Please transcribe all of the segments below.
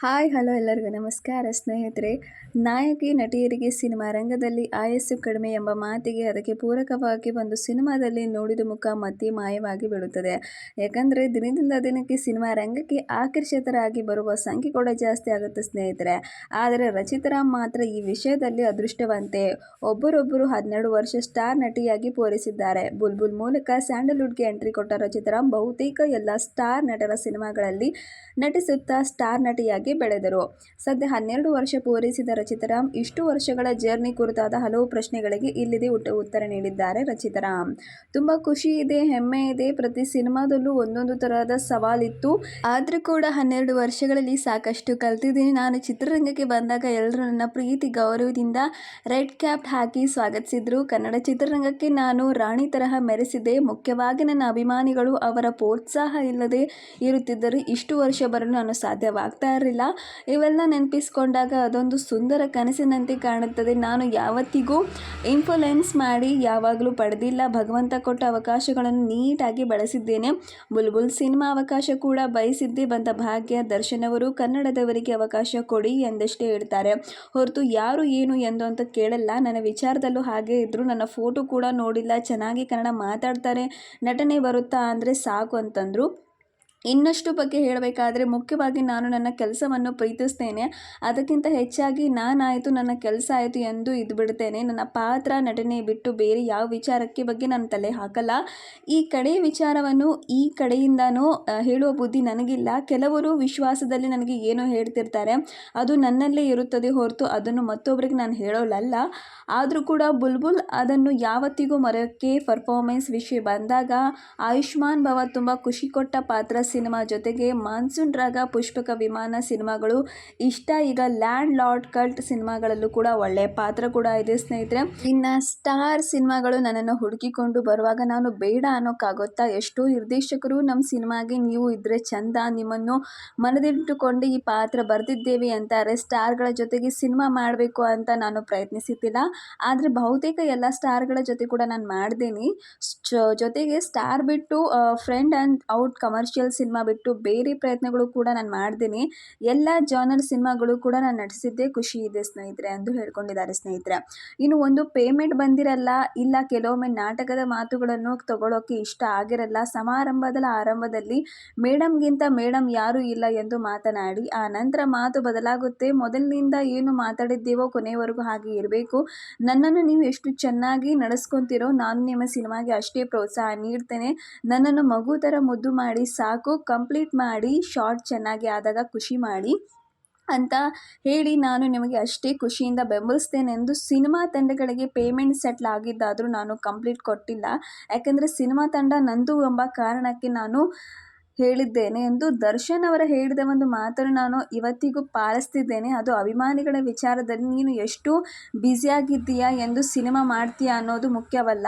Hi hello ಎಲ್ಲರಿಗೂ ನಮಸ್ಕಾರ ಸ್ನೇಹಿತರೆ. ನಾಯಕಿ ನಟಿಯರಿಗೆ ಸಿನಿಮಾ ರಂಗದಲ್ಲಿ ಆಯಸ್ಸು ಕಡಿಮೆ ಎಂಬ ಮಾತಿಗೆ ಅದಕ್ಕೆ ಪೂರಕವಾಗಿ ಒಂದು ಸಿನಿಮಾದಲ್ಲಿ ನೋಡಿದ ಮುಖ ಮತ್ತೆ ಮಾಯವಾಗಿ ಬಿಡುತ್ತದೆ. ಯಾಕಂದರೆ ದಿನದಿಂದ ದಿನಕ್ಕೆ ಸಿನಿಮಾ ರಂಗಕ್ಕೆ ಆಕರ್ಷಿತರಾಗಿ ಬರುವ ಸಂಖ್ಯೆ ಕೂಡ ಜಾಸ್ತಿ ಆಗುತ್ತೆ ಸ್ನೇಹಿತರೆ. ಆದರೆ ರಚಿತಾ ಮಾತ್ರ ಈ ವಿಷಯದಲ್ಲಿ ಅದೃಷ್ಟವಂತೆ. ಒಬ್ಬರೊಬ್ಬರು 12 ವರ್ಷ ಸ್ಟಾರ್ ನಟಿಯಾಗಿ ಪೂರೈಸಿದ್ದಾರೆ. ಬುಲ್ಬುಲ್ ಮೂಲಕ ಸ್ಯಾಂಡಲ್ವುಡ್ಗೆ ಎಂಟ್ರಿ ಕೊಟ್ಟ ರಚಿತಾ ಬಹುತೇಕ ಎಲ್ಲ ಸ್ಟಾರ್ ನಟರ ಸಿನಿಮಾಗಳಲ್ಲಿ ನಟಿಸುತ್ತಾ ಸ್ಟಾರ್ ನಟಿಯಾಗಿ ಬೆಳೆದರು. ಸದ್ಯ 12 ವರ್ಷ ಪೂರೈಸಿದ ರಚಿತಾ ಇಷ್ಟು ವರ್ಷಗಳ ಜರ್ನಿ ಕುರಿತಾದ ಹಲವು ಪ್ರಶ್ನೆಗಳಿಗೆ ಇಲ್ಲಿದೆ ಉತ್ತರ ನೀಡಿದ್ದಾರೆ ರಚಿತಾ. ತುಂಬಾ ಖುಷಿ ಇದೆ, ಹೆಮ್ಮೆ ಇದೆ. ಪ್ರತಿ ಸಿನಿಮಾದಲ್ಲೂ ಒಂದೊಂದು ತರಹದ ಸವಾಲಿತ್ತು. ಆದ್ರೂ ಕೂಡ 12 ವರ್ಷಗಳಲ್ಲಿ ಸಾಕಷ್ಟು ಕಲ್ತಿದ್ದೀನಿ. ನಾನು ಚಿತ್ರರಂಗಕ್ಕೆ ಬಂದಾಗ ಎಲ್ಲರೂ ನನ್ನ ಪ್ರೀತಿ ಗೌರವದಿಂದ ರೆಡ್ ಕ್ಯಾಪ್ ಹಾಕಿ ಸ್ವಾಗತಿಸಿದ್ರು. ಕನ್ನಡ ಚಿತ್ರರಂಗಕ್ಕೆ ನಾನು ರಾಣಿ ತರಹ ಮೆರೆಸಿದ್ದೆ. ಮುಖ್ಯವಾಗಿ ನನ್ನ ಅಭಿಮಾನಿಗಳು ಅವರ ಪ್ರೋತ್ಸಾಹ ಇಲ್ಲದೆ ಇರುತ್ತಿದ್ದರೆ ಇಷ್ಟು ವರ್ಷ ಬರಲು ನಾನು ಸಾಧ್ಯವಾಗ್ತಾ ಇರಲಿಲ್ಲ. ಇವೆಲ್ಲ ನೆನಪಿಸಿಕೊಂಡಾಗ ಅದೊಂದು ಸುಂದರ ಕನಸಿನಂತೆ ಕಾಣುತ್ತದೆ. ನಾನು ಯಾವತ್ತಿಗೂ ಇನ್ಫ್ಲುಯೆನ್ಸ್ ಮಾಡಿ ಯಾವಾಗಲೂ ಪಡೆದಿಲ್ಲ. ಭಗವಂತ ಕೊಟ್ಟ ಅವಕಾಶಗಳನ್ನು ನೀಟಾಗಿ ಬಳಸಿದ್ದೇನೆ. ಬುಲ್ಬುಲ್ ಸಿನಿಮಾ ಅವಕಾಶ ಕೂಡ ಬಯಸಿದ್ದೇ ಬಂದ ಭಾಗ್ಯ. ದರ್ಶನ್ ಅವರು ಕನ್ನಡದವರಿಗೆ ಅವಕಾಶ ಕೊಡಿ ಎಂದಷ್ಟೇ ಹೇಳ್ತಾರೆ ಹೊರತು ಯಾರು ಏನು ಎಂದು ಅಂತ ಕೇಳಲ್ಲ. ನನ್ನ ವಿಚಾರದಲ್ಲೂ ಹಾಗೆ ಇದ್ರು. ನನ್ನ ಫೋಟೋ ಕೂಡ ನೋಡಿಲ್ಲ. ಚೆನ್ನಾಗಿ ಕನ್ನಡ ಮಾತಾಡ್ತಾರೆ, ನಟನೆ ಬರುತ್ತಾ ಅಂದರೆ ಸಾಕು ಅಂತಂದರು. ಇನ್ನಷ್ಟು ಬಗ್ಗೆ ಹೇಳಬೇಕಾದ್ರೆ ಮುಖ್ಯವಾಗಿ ನಾನು ನನ್ನ ಕೆಲಸವನ್ನು ಪ್ರೀತಿಸ್ತೇನೆ. ಅದಕ್ಕಿಂತ ಹೆಚ್ಚಾಗಿ ನಾನಾಯಿತು, ನನ್ನ ಕೆಲಸ ಆಯಿತು ಎಂದು ಇದ್ಬಿಡ್ತೇನೆ. ನನ್ನ ಪಾತ್ರ ನಟನೆ ಬಿಟ್ಟು ಬೇರೆ ಯಾವ ವಿಚಾರಕ್ಕೆ ಬಗ್ಗೆ ನಾನು ತಲೆ ಹಾಕಲ್ಲ. ಈ ಕಡೆ ವಿಚಾರವನ್ನು ಈ ಕಡೆಯಿಂದನೂ ಹೇಳುವ ಬುದ್ಧಿ ನನಗಿಲ್ಲ. ಕೆಲವರು ವಿಶ್ವಾಸದಲ್ಲಿ ನನಗೆ ಏನೋ ಹೇಳ್ತಿರ್ತಾರೆ, ಅದು ನನ್ನಲ್ಲೇ ಇರುತ್ತದೆ ಹೊರತು ಅದನ್ನು ಮತ್ತೊಬ್ಬರಿಗೆ ನಾನು ಹೇಳೋಲ್ಲ. ಆದರೂ ಕೂಡ ಬುಲ್ಬುಲ್ ಅದನ್ನು ಯಾವತ್ತಿಗೂ ಮರೆಯೋಕ್ಕೆ. ಪರ್ಫಾರ್ಮೆನ್ಸ್ ವಿಷಯ ಬಂದಾಗ ಆಯುಷ್ಮಾನ್ ಭವ ತುಂಬ ಖುಷಿ ಕೊಟ್ಟ ಪಾತ್ರ ಸಿನಿಮಾ, ಜೊತೆಗೆ ಮಾನ್ಸೂನ್ ರಾಗ, ಪುಷ್ಪಕ ವಿಮಾನ ಸಿನಿಮಾಗಳು ಇಷ್ಟ. ಈಗ ಲ್ಯಾಂಡ್ ಲಾರ್ಡ್ ಕಲ್ಟ್ ಸಿನಿಮಾಗಳಲ್ಲೂ ಕೂಡ ಒಳ್ಳೆಯ ಪಾತ್ರ ಕೂಡ ಇದೆ ಸ್ನೇಹಿತರೆ. ಇನ್ನು ಸ್ಟಾರ್ ಸಿನಿಮಾಗಳು ನನ್ನನ್ನು ಹುಡುಕಿಕೊಂಡು ಬರುವಾಗ ನಾನು ಬೇಡ ಅನ್ನೋಕ್ಕಾಗುತ್ತಾ? ಎಷ್ಟೋ ನಿರ್ದೇಶಕರು ನಮ್ಮ ಸಿನಿಮಾಗೆ ನೀವು ಇದ್ರೆ ಚಂದ, ನಿಮ್ಮನ್ನು ಮನದಿಟ್ಟುಕೊಂಡು ಈ ಪಾತ್ರ ಬರೆದಿದ್ದೇವೆ ಅಂತಾರೆ. ಸ್ಟಾರ್ಗಳ ಜೊತೆಗೆ ಸಿನಿಮಾ ಮಾಡಬೇಕು ಅಂತ ನಾನು ಪ್ರಯತ್ನಿಸುತ್ತಿಲ್ಲ. ಆದರೆ ಬಹುತೇಕ ಎಲ್ಲ ಸ್ಟಾರ್ಗಳ ಜೊತೆ ಕೂಡ ನಾನು ಮಾಡಿದ್ದೀನಿ. ಜೊತೆಗೆ ಸ್ಟಾರ್ ಬಿಟ್ಟು friend and out commercial cinema ಬಿಟ್ಟು ಬೇರೆ ಪ್ರಯತ್ನಗಳು ಕೂಡ ನಾನು ಮಾಡಿದ್ದೀನಿ. ಎಲ್ಲ ಜಾನರ್ ಸಿನಿಮಾಗಳು ಕೂಡ ನಾನು ನಟಿಸಿದ್ದೇ ಖುಷಿ ಇದೆ ಸ್ನೇಹಿತರೆ ಎಂದು ಹೇಳ್ಕೊಂಡಿದ್ದಾರೆ ಸ್ನೇಹಿತರೆ. ಇನ್ನು ಒಂದು ಪೇಮೆಂಟ್ ಬಂದಿರಲ್ಲ, ಇಲ್ಲ ಕೆಲವೊಮ್ಮೆ ನಾಟಕದ ಮಾತುಗಳನ್ನು ತಗೊಳ್ಳೋಕೆ ಇಷ್ಟ ಆಗಿರಲ್ಲ. ಸಮಾರಂಭದ ಆರಂಭದಲ್ಲಿ ಮೇಡಮ್ಗಿಂತ ಮೇಡಮ್ ಯಾರೂ ಇಲ್ಲ ಎಂದು ಮಾತನಾಡಿ ಆ ನಂತರ ಮಾತು ಬದಲಾಗುತ್ತೆ. ಮೊದಲಿನಿಂದ ಏನು ಮಾತಾಡಿದ್ದೇವೋ ಕೊನೆಯವರೆಗೂ ಹಾಗೆ ಇರಬೇಕು. ನನ್ನನ್ನು ನೀವು ಎಷ್ಟು ಚೆನ್ನಾಗಿ ನಡೆಸ್ಕೊತೀರೋ ನಾನು ನಿಮ್ಮ ಸಿನಿಮಾಗೆ ಅಷ್ಟೇ ಪ್ರೋತ್ಸಾಹ ನೀಡ್ತೇನೆ. ನನ್ನನ್ನು ಮಗು ಥರ ಮುದ್ದು ಮಾಡಿ ಸಾಕು, ಕಂಪ್ಲೀಟ್ ಮಾಡಿ, ಶಾರ್ಟ್ ಚೆನ್ನಾಗಿ ಆದಾಗ ಖುಷಿ ಮಾಡಿ ಅಂತ ಹೇಳಿ ನಾನು ನಿಮಗೆ ಅಷ್ಟೇ ಖುಷಿಯಿಂದ ಬೆಂಬಲಿಸ್ತೇನೆ ಎಂದು. ಸಿನಿಮಾ ತಂಡಗಳಿಗೆ ಪೇಮೆಂಟ್ ಸೆಟ್ಲ್ ಆಗಿದ್ದಾದರೂ ನಾನು ಕಂಪ್ಲೀಟ್ ಕೊಟ್ಟಿಲ್ಲ. ಯಾಕೆಂದರೆ ಸಿನಿಮಾ ತಂಡ ನಂದು ಎಂಬ ಕಾರಣಕ್ಕೆ ನಾನು ಹೇಳಿದ್ದೇನೆ ಎಂದು ದರ್ಶನ್ ಅವರ ಹೇಳಿದ ಒಂದು ಮಾತನ್ನು ನಾನು ಇವತ್ತಿಗೂ ಪಾಲಿಸ್ತಿದ್ದೇನೆ. ಅದು ಅಭಿಮಾನಿಗಳ ವಿಚಾರದಲ್ಲಿ ನೀನು ಎಷ್ಟು ಬ್ಯುಸಿಯಾಗಿದ್ದೀಯಾ ಎಂದು ಸಿನಿಮಾ ಮಾಡ್ತೀಯಾ ಅನ್ನೋದು ಮುಖ್ಯವಲ್ಲ,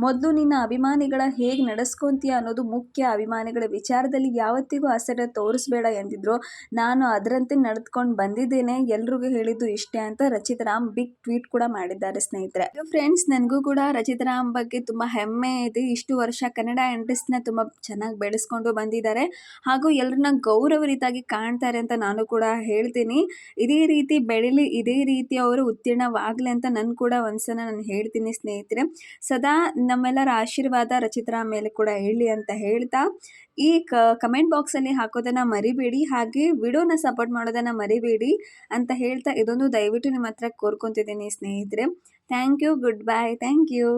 ಮೊದಲು ನಿನ್ನ ಅಭಿಮಾನಿಗಳ ಹೇಗೆ ನಡೆಸ್ಕೊತೀಯ ಅನ್ನೋದು ಮುಖ್ಯ. ಅಭಿಮಾನಿಗಳ ವಿಚಾರದಲ್ಲಿ ಯಾವತ್ತಿಗೂ ಅಸಡ್ಡೆ ತೋರಿಸ್ಬೇಡ ಎಂದಿದ್ರು. ನಾನು ಅದರಂತೆ ನಡೆದುಕೊಂಡು ಬಂದಿದ್ದೇನೆ. ಎಲ್ರಿಗೂ ಹೇಳಿದ್ದು ಇಷ್ಟೇ ಅಂತ ರಚಿತಾ ಬಿಗ್ ಟ್ವೀಟ್ ಕೂಡ ಮಾಡಿದ್ದಾರೆ ಸ್ನೇಹಿತರೆ. ಫ್ರೆಂಡ್ಸ್, ನನಗೂ ಕೂಡ ರಚಿತಾ ಬಗ್ಗೆ ತುಂಬ ಹೆಮ್ಮೆ ಇದೆ. ಇಷ್ಟು ವರ್ಷ ಕನ್ನಡ ಇಂಡಸ್ಟ್ರಿನ ತುಂಬ ಚೆನ್ನಾಗಿ ಬೆಳೆಸ್ಕೊಂಡು ಬಂದಿದ್ದಾರೆ ಹಾಗೂ ಎಲ್ಲರನ್ನ ಗೌರವರಿತಾಗಿ ಕಾಣ್ತಾರೆ ಅಂತ ನಾನು ಕೂಡ ಹೇಳ್ತೀನಿ. ಇದೇ ರೀತಿ ಬೆಳೀಲಿ, ಇದೇ ರೀತಿ ಅವರು ಉತ್ತೀರ್ಣವಾಗಲಿ ಅಂತ ನಾನು ಕೂಡ ಒಂದ್ಸಲ ನಾನು ಹೇಳ್ತೀನಿ ಸ್ನೇಹಿತರೆ. ಸದಾ ನಮ್ಮೆಲ್ಲರ ಆಶೀರ್ವಾದ ರಚಿತಾ ಮೇಲೆ ಕೂಡ ಇರಲಿ ಅಂತ ಹೇಳ್ತಾ ಈ ಕಮೆಂಟ್ ಬಾಕ್ಸಲ್ಲಿ ಹಾಕೋದನ್ನು ಮರಿಬೇಡಿ, ಹಾಗೆ ವಿಡಿಯೋನ ಸಪೋರ್ಟ್ ಮಾಡೋದನ್ನು ಮರಿಬೇಡಿ ಅಂತ ಹೇಳ್ತಾ ಇದೊಂದು ದಯವಿಟ್ಟು ನಿಮ್ಮ ಹತ್ರ ಕೋರ್ಕೊತಿದ್ದೀನಿ ಸ್ನೇಹಿತರೆ. Thank you, goodbye, thank you.